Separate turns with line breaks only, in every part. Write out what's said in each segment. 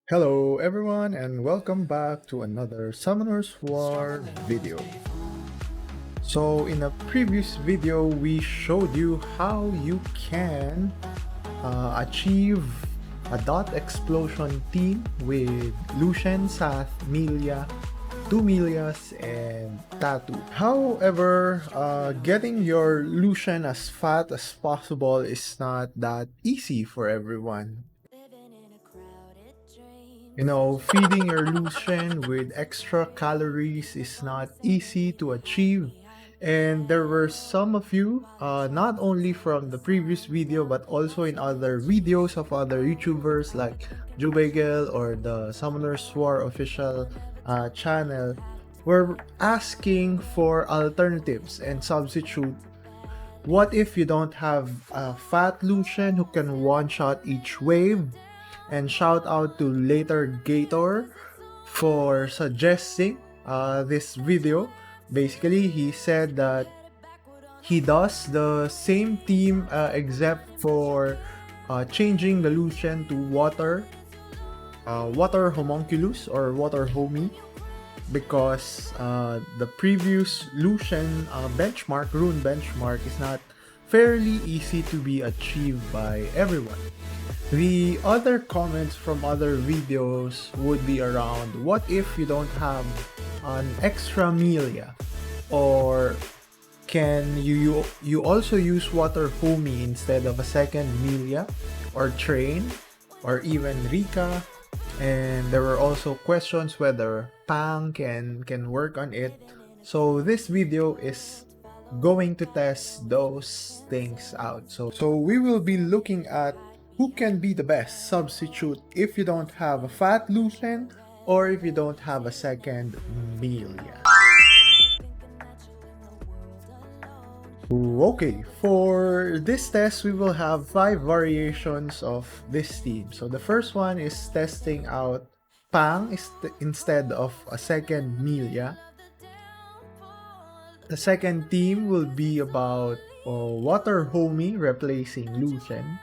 Hello everyone and welcome back to another Summoner's War video. So in a previous video we showed you how you can achieve a dot explosion team with Lushen, Sath, Melia, two Melias, and Tatu. However, getting your Lushen as fat as possible is not that easy for everyone. Feeding your Lushen with extra calories is not easy to achieve. And there were some of you, not only from the previous video, but also in other videos of other YouTubers like GB12 or the Summoner's War official channel, were asking for alternatives and substitute. What if you don't have a Fat Lushen who can one-shot each wave? And shout out to Later Gator for suggesting this video. Basically, he said that he does the same team except for changing the Lucian to water homunculus or water homie, because the previous Lucian rune benchmark is not fairly easy to be achieved by everyone. The other comments from other videos would be around, what if you don't have an extra Melia? Or can you also use water homie instead of a second Melia or Thrain or even Rica? And there were also questions whether Pang can work on it. So this video is going to test those things out. So we will be looking at who can be the best substitute if you don't have a Fat Lushen or if you don't have a second Melia. Okay, for this test we will have 5 variations of this team. So the first one is testing out Pang instead of a second Melia. The second team will be about water homie replacing Lushen.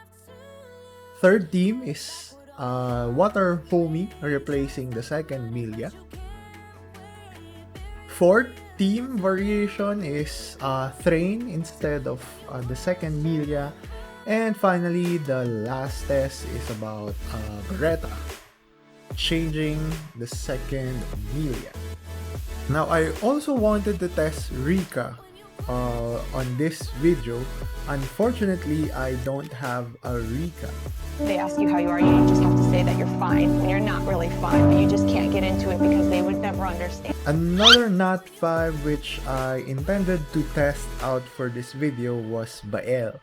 Third team is water homie replacing the second Melia. Fourth team variation is Thrain instead of the second Melia. And finally, the last test is about Baretta changing the second Melia. Now, I also wanted to test Rica on this video. Unfortunately, I don't have a Rica.
They ask you how you are, you just have to say that you're fine when you're not really fine, but you just can't get into it because they would never understand.
Another Not 5 which I intended to test out for this video was Bael.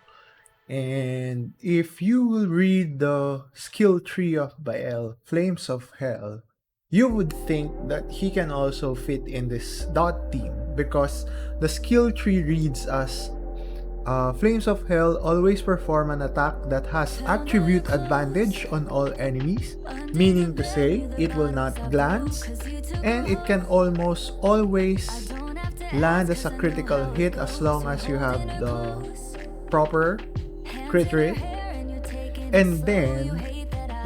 And if you will read the skill tree of Bael, Flames of Hell, you would think that he can also fit in this dot team, because the skill tree reads as Flames of Hell always perform an attack that has attribute advantage on all enemies, meaning to say it will not glance, and it can almost always land as a critical hit as long as you have the proper crit rate. And then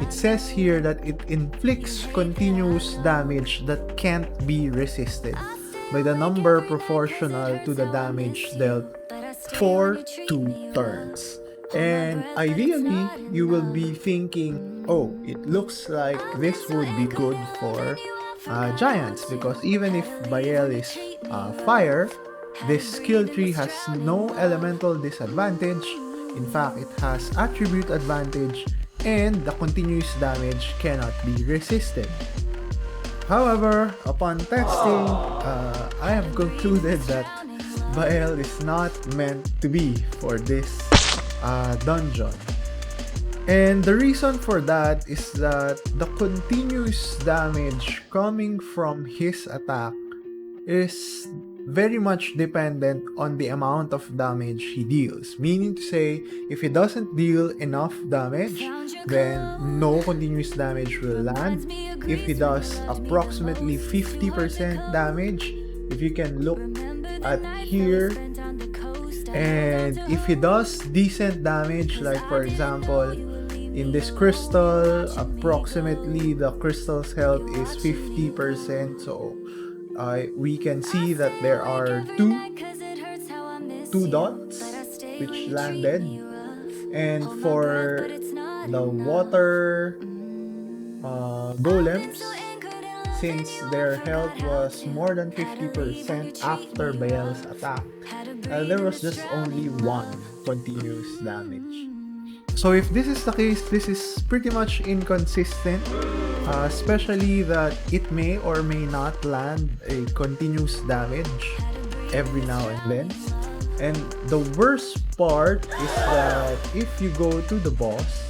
it says here that it inflicts continuous damage that can't be resisted by the number proportional to the damage dealt for 2 turns. And ideally, you will be thinking, oh, it looks like this would be good for Giants, because even if Bael is fire, this skill tree has no elemental disadvantage. In fact, it has attribute advantage, and the continuous damage cannot be resisted. However, upon testing, I have concluded that Bael is not meant to be for this dungeon. And the reason for that is that the continuous damage coming from his attack is very much dependent on the amount of damage he deals. Meaning to say, if he doesn't deal enough damage, then no continuous damage will land. If he does approximately 50% damage, if you can look at here, and if he does decent damage, like for example In this crystal, approximately the crystal's health is 50%. So we can see that there are two dots which landed, and for the water golems, since their health was more than 50% after Bael's attack, there was just only one continuous damage. So if this is the case, this is pretty much inconsistent, especially that it may or may not land a continuous damage every now and then. And the worst part is that if you go to the boss,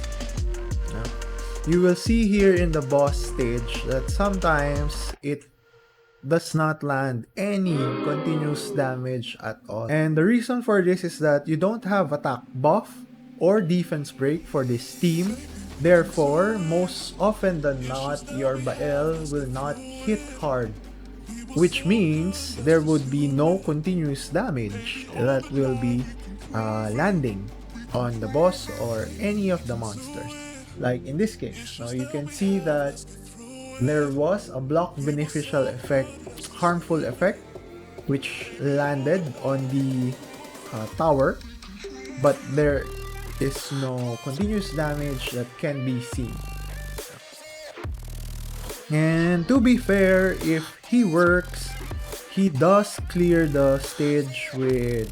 you will see here in the boss stage that sometimes it does not land any continuous damage at all. And the reason for this is that you don't have attack buff or defense break for this team. Therefore, most often than not, your Bael will not hit hard, which means there would be no continuous damage that will be landing on the boss or any of the monsters. Like in this case, now you can see that there was a block beneficial effect, harmful effect, which landed on the tower, but there is no continuous damage that can be seen. And to be fair, if he works, he does clear the stage with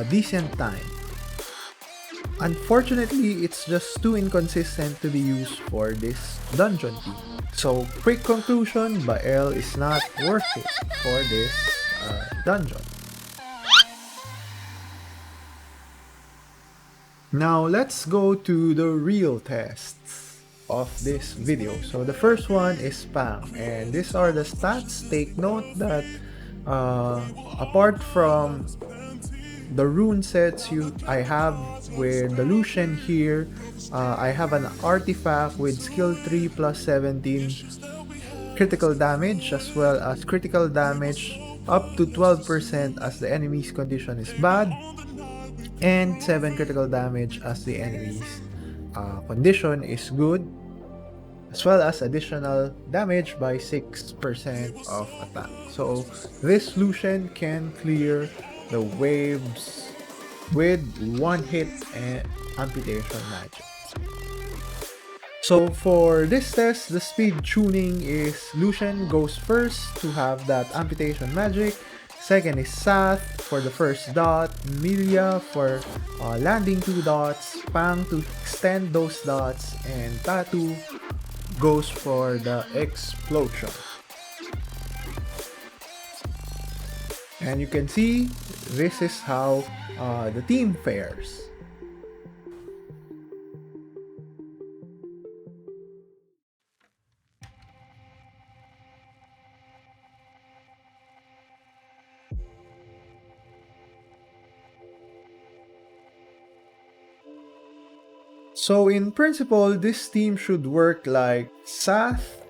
decent time. Unfortunately, it's just too inconsistent to be used for this dungeon team. So, quick conclusion, Bael is not worth it for this dungeon. Now, let's go to the real tests of this video. So, the first one is spam, and these are the stats. Take note that apart from the rune sets I have with the Lushen here, I have an artifact with skill 3 plus 17 critical damage, as well as critical damage up to 12% as the enemy's condition is bad, and 7 critical damage as the enemy's condition is good, as well as additional damage by 6% of attack. So this Lushen can clear the waves with one hit and amputation magic. So for this test, the speed tuning is Lushen goes first to have that amputation magic. Second is Sath for the first dot, Melia for landing 2 dots, Pang to extend those dots, and Tatu goes for the explosion. And you can see this is how the team fares. So in principle, this team should work like Sath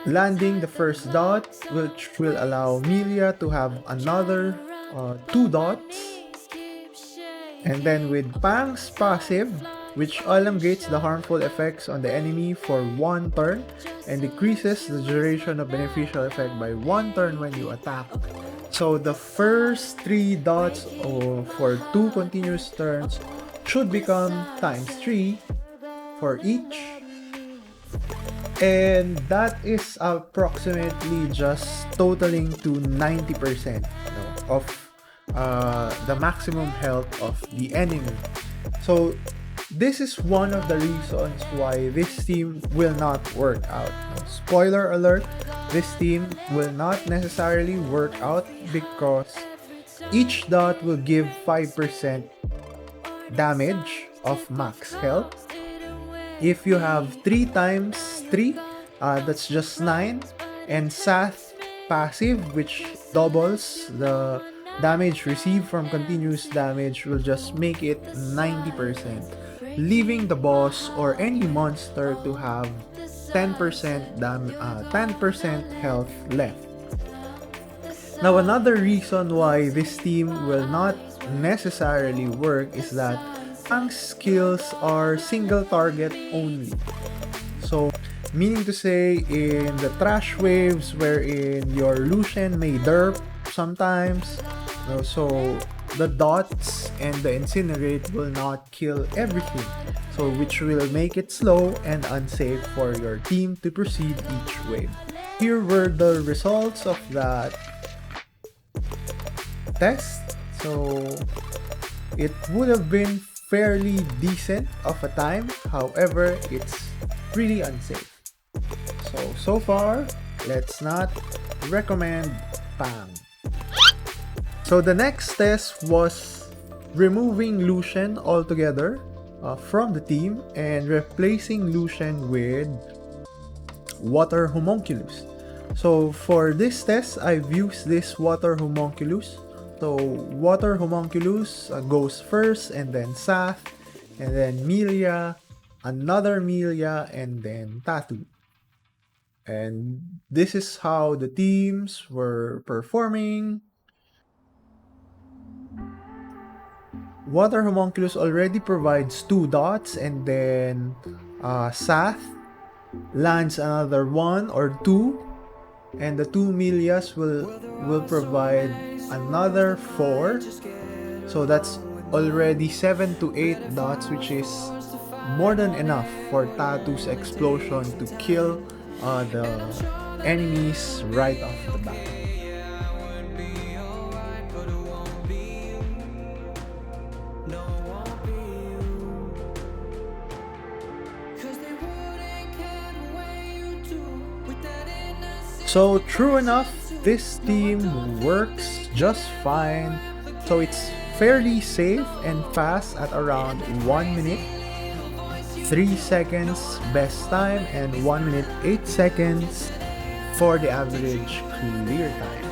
landing the first dot, which will allow Melia to have another 2 dots, and then with Pang's passive, which elongates the harmful effects on the enemy for 1 turn and decreases the duration of beneficial effect by 1 turn when you attack. So the first 3 dots for 2 continuous turns should become times 3 for each, and that is approximately just totaling to 90% of the maximum health of the enemy. So this is one of the reasons why this team will not work out. Spoiler alert, this team will not necessarily work out because each dot will give 5% damage of max health. If you have 3 times 3, that's just 9, and Sath passive, which doubles the damage received from continuous damage, will just make it 90%, leaving the boss or any monster to have 10% health left. Now, another reason why this team will not necessarily work is that Pang's skills are single target only. So, meaning to say, in the trash waves wherein your Lushen may derp sometimes, so the dots and the incinerate will not kill everything, so which will make it slow and unsafe for your team to proceed each wave. Here were the results of that test. So it would have been fairly decent of a time, however it's really unsafe. So far, let's not recommend Pang. So the next test was removing Lushen altogether from the team and replacing Lushen with Water Homunculus. So for this test, I've used this Water Homunculus. So Water Homunculus goes first, and then Sath, and then Melia, another Melia, and then Tatu. And this is how the teams were performing. Water Homunculus already provides 2 dots, and then Sath lands another 1 or 2, and the 2 Melias will provide another 4. So that's already 7 to 8 dots, which is more than enough for Tatu's explosion to kill the enemies right off the bat. So true enough, this team works just fine. So it's fairly safe and fast at around 1 minute, 3 seconds best time, and 1 minute 8 seconds for the average clear time.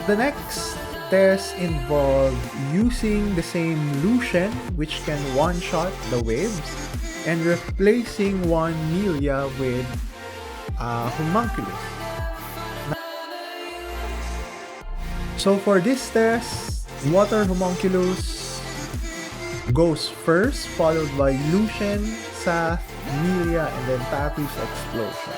The next test involved using the same Lushen, which can one-shot the waves, and replacing one Melia with Homunculus. So for this test, Water Homunculus goes first, followed by Lushen, Sath, Melia, and then Tatu's explosion.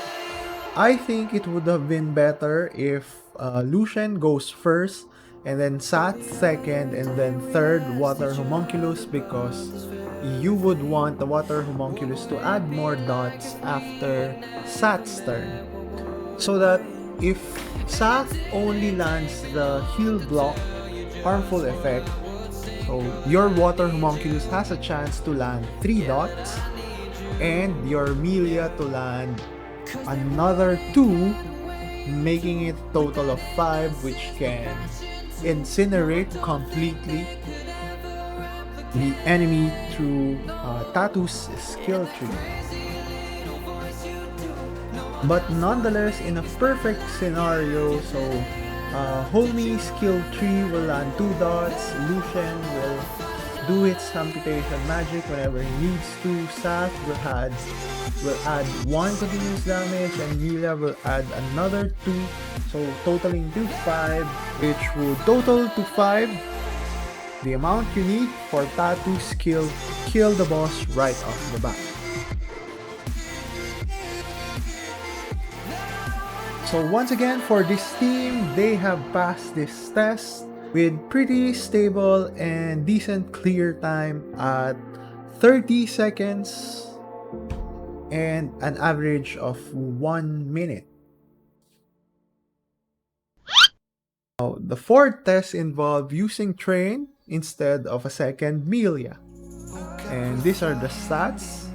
I think it would have been better if Lushen goes first, and then Sath second, and then third Water Homunculus, because you would want the Water Homunculus to add more dots after Sath's turn. So that if Sath only lands the heal block harmful effect, so your Water Homunculus has a chance to land 3 dots, and your Melia to land another 2, making it total of 5, which can incinerate completely the enemy through Tatu's skill tree. But nonetheless, in a perfect scenario, so Homie skill tree will land 2 dots, Lushen will do its amputation magic whenever he needs to, Sath will add 1 continuous damage, and Melia will add another 2, so totaling to 5, which will total to 5, the amount you need for Tatu's skill kill the boss right off the bat. So once again, for this team, they have passed this test with pretty stable and decent clear time at 30 seconds and an average of 1 minute. Now, the fourth test involved using Thrain instead of a second Melia. And these are the stats.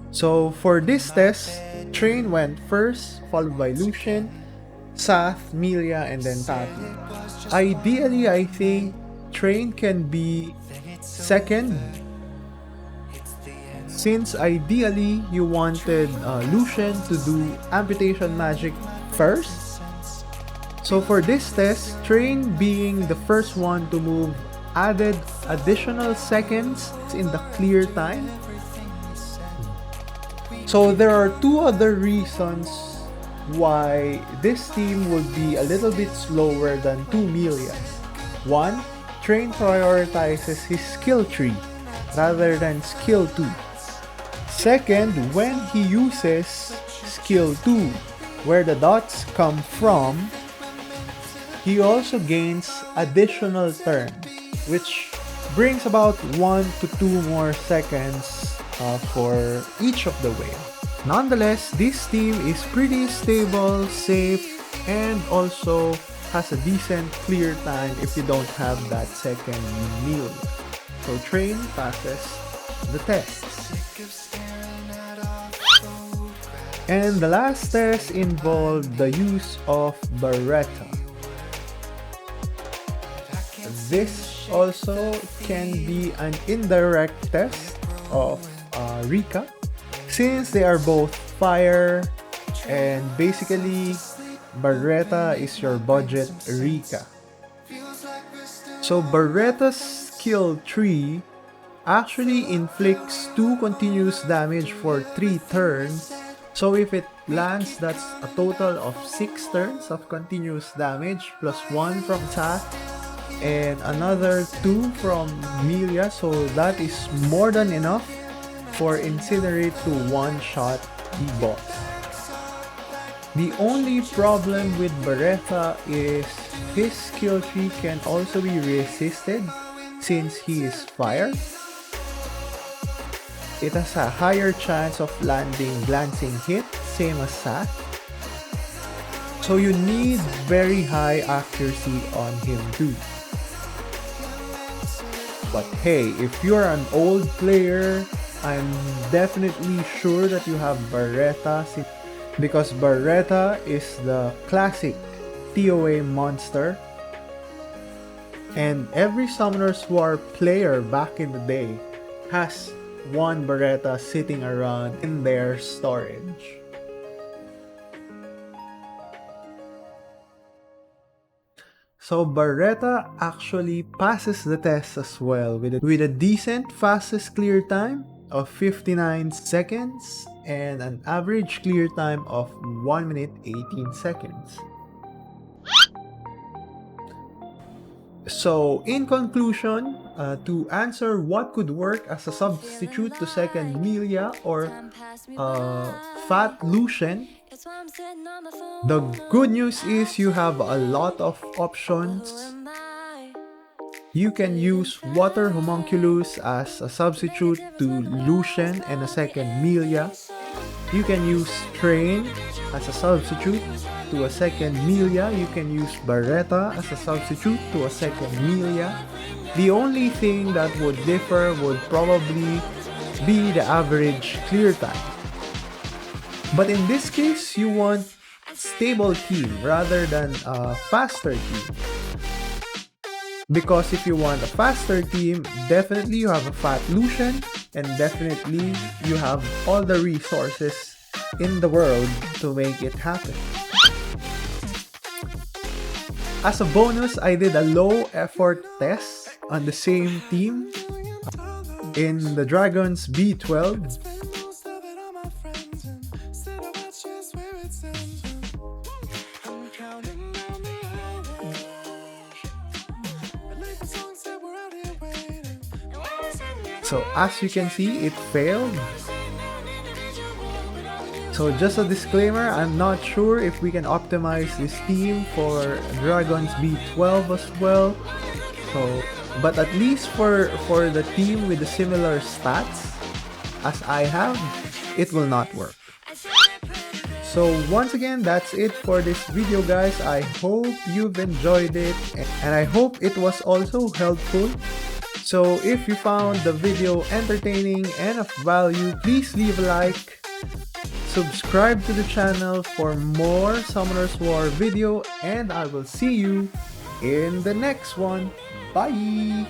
So for this test, Thrain went first, followed by Lushen, Sath, Melia, and then Tatu. Ideally, I think Thrain can be second, since ideally you wanted Lushen to do amputation magic first. So for this test, Thrain being the first one to move added additional seconds in the clear time. So there are 2 other reasons why this team would be a little bit slower than 2 Melias. One, Thrain prioritizes his skill tree rather than skill 2. Second, when he uses skill 2, where the dots come from, he also gains additional turn, which brings about 1 to 2 more seconds for each of the whale. Nonetheless, this team is pretty stable, safe, and also has a decent clear time if you don't have that second Melia. So Thrain passes the tests. And the last test involved the use of Baretta. This also can be an indirect test of Rica, since they are both fire, and basically Baretta is your budget Rica. So Baretta's skill tree actually inflicts 2 continuous damage for 3 turns. So if it lands, that's a total of 6 turns of continuous damage plus 1 from Tatu and another 2 from Melia. So that is more than enough for Incinerate to one-shot the boss. The only problem with Baretta is his skill tree can also be resisted since he is fire. It has a higher chance of landing glancing hit, same as Sat. So you need very high accuracy on him too. But hey, if you're an old player, I'm definitely sure that you have Baretta, because Baretta is the classic TOA monster, and every Summoners War player back in the day has one Baretta sitting around in their storage. So Baretta actually passes the test as well with a decent fastest clear time of 59 seconds and an average clear time of 1 minute 18 seconds. So in conclusion, to answer what could work as a substitute to second Melia or Fat Lushen, the good news is you have a lot of options. You can use Water Homunculus as a substitute to Lushen and a second Melia. You can use Thrain as a substitute to a second Melia. You can use Baretta as a substitute to a second Melia. The only thing that would differ would probably be the average clear time. But in this case, you want stable team rather than a faster team. Because if you want a faster team, definitely you have a Fat Lushen, and definitely you have all the resources in the world to make it happen. As a bonus, I did a low effort test on the same team in the Giants B12. So as you can see, it failed. So just a disclaimer, I'm not sure if we can optimize this team for Giants B12 as well. So, but at least for the team with the similar stats as I have, it will not work. So once again, that's it for this video, guys. I hope you've enjoyed it, and I hope it was also helpful. So if you found the video entertaining and of value, please leave a like, subscribe to the channel for more Summoners War video, and I will see you in the next one. Bye!